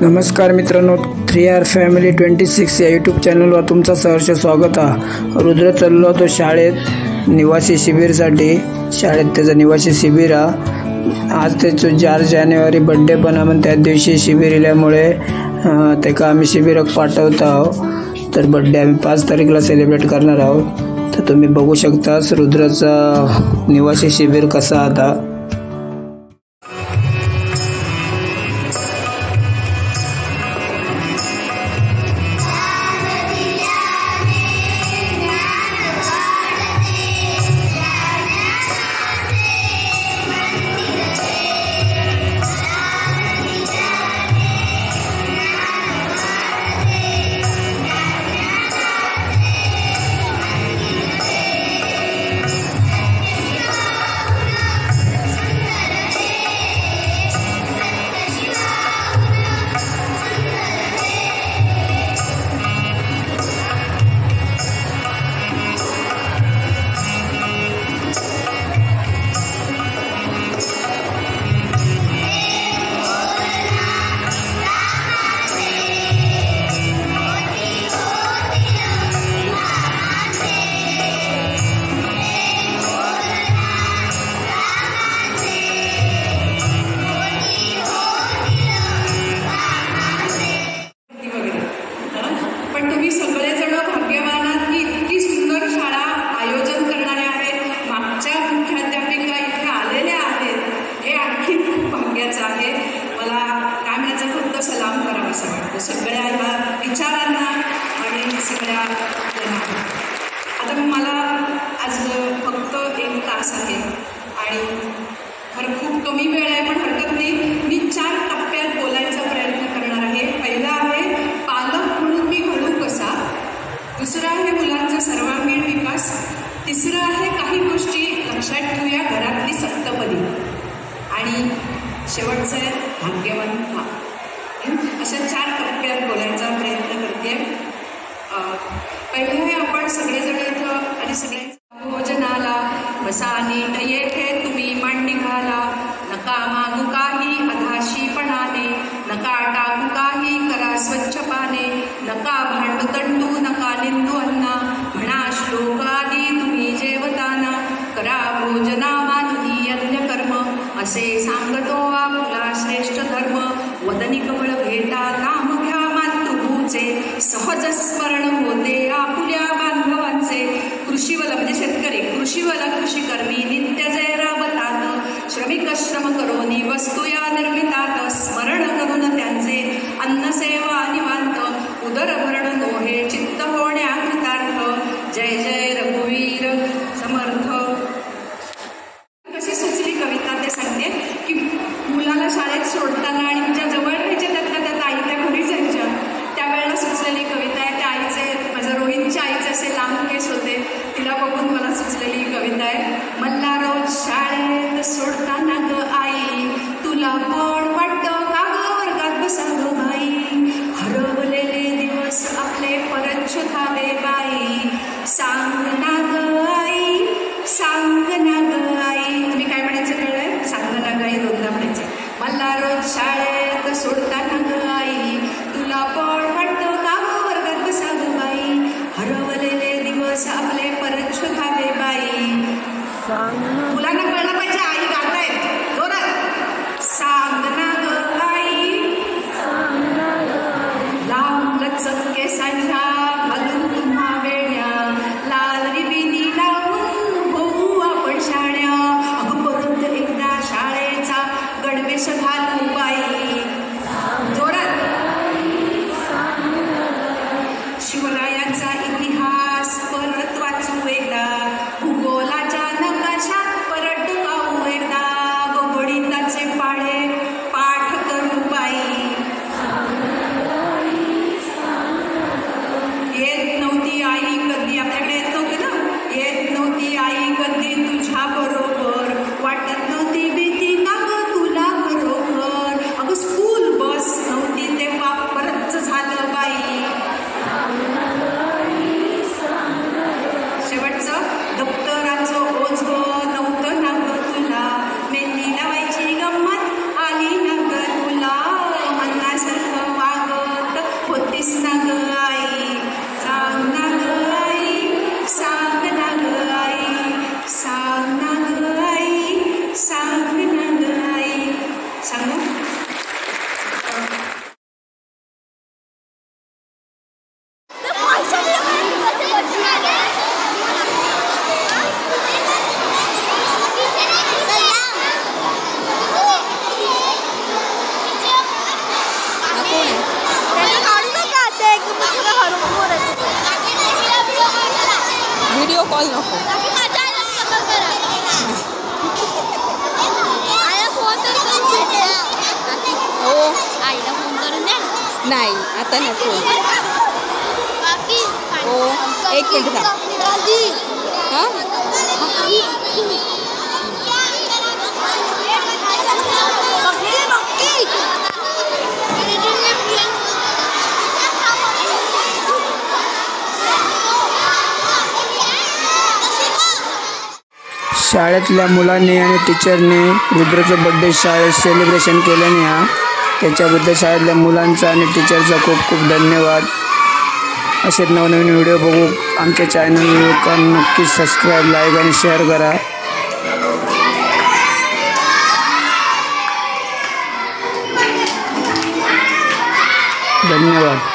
नमस्कार मित्रांनो, 3R family 26 या यूट्यूब चॅनलवर तुमचं सहर्ष स्वागत आहे। रुद्र चाललो होतो शाळेत निवासी शिबिरसाठी। शाळेत त्याचं निवासी शिबिर आज त्याचं 4 जानेवारी बर्थडे पण आपण त्या दिवशी शिबिर इल्यामुळे त्याका आम्ही शिबिराक पाठवत आहोत। तर बर्थडे आम्ही 5 तारीखला सेलिब्रेट करणार आहोत। तर तुम्ही बघू शकता रुद्राचा निवासी शिबिर कसा आता। सगळ्या ह्या विचारांना आणि सगळ्या आता मला आज फक्त 1 तास आहे आणि खरं खूप कमी वेळ आहे, पण हरकत नाही। मी 4 टप्प्यात बोलायचा प्रयत्न करणार आहे। पहिला आहे पालक म्हणून मी घडू कसा, दुसरा आहे मुलांचा सर्वांगीण विकास, तिसरं आहे काही गोष्टी लक्षात ठेवूया घरातली सप्तपदी, आणि शेवटचं आहे भाग्यवान व्हा। अशा 4 टप्प्यात बोलायचा प्रयत्न करते। पहिले आपण सगळेजण इथं आणि सगळ्यांचा भोजनाला बसा नीट येथे तुम्ही मान निघाला, नका मागू काही अधाशीपणाने, नका टाकू काही करा स्वच्छ पाने, नका भांडू तंडू नका निंदू अन्ना, म्हणा श्लोक आदी तुम्ही जेवताना, करा भोजना मानुनी यज्ञ कर्म, असे सांगतो आपला श्रेष्ठ धर्म, वदनी कमळ घेता नाम घ्या मातृभूचे, सहज स्मरण होते आपुल्या बांधवांचे, कृषीवल म्हणजे शेतकरी, कृषीवल कृषी कर्मी नित्य जय राबतात, श्रमिक श्रम करोनी वस्तू या निर्मितात, स्मरण करून त्यांचे अन्न सेवा निवांत, उदर भरण नोहे चित्त होण्या कृतार्थ, जय जय रघुवीर समर्थ। कशी सुचली कविता ते सांगते की मुलाला शाळेत सोडताना आणि तुझ्या जवळ राहायच्या त्यात आई त्या घरी जायच्या त्यावेळेला सुचलेली कविता आहे। त्या आईचे, माझ्या रोहितच्या आईचे असे लांब केस होते, तिला बघून मला सुचलेली कविता आहे। मला रोज शाळेत सोडताना ग आई, तुला कोण वाटतं का ग वर्गात बसा ग बाई, हरवलेले दिवस आपले परत शोधावे बाई, सांग ना ग आई, सांग ना ग आई। तुम्ही काय म्हणायचं कळलंय? सांग ना ग आई रोजला म्हणायचं। मला रोज शाळेत सोडताना ग आई, तुला पण वाटतं का ग वर्गात बसा ग बाई, हरवलेले दिवस आपले परत शोधावे बाई। मुलांना कळलं पाहिजे आई गातायत जोरात। सांग ना ग आई, लांब लचक केसांच्या घालून पुन्हा वेण्या, लाल रिबिनी लावून होऊ आपण शाण्या, अगं परत एकदा शाळेचा गणवेश घालू बाई, जोरात। शिवरायांचा इतिहास परत वाचू एकदा, भूगोलाच्या नकाशात परत व्हिडिओ कॉल नको. हो आईला फोन करून द्या. नाही आता नको. हो 1 मिनिट थांब. हां शाळेतल्या मुलांनी आणि टीचरने रुद्रचं बड्डे शाळेत सेलिब्रेशन केल्याने त्याच्याबद्दल शाळेतल्या मुलांचा आणि टीचरचा खूप खूप धन्यवाद. असेच नवनवीन व्हिडिओ बघू आमच्या चॅनलला नक्की सबस्क्राईब, लाईक आणि शेअर करा. धन्यवाद.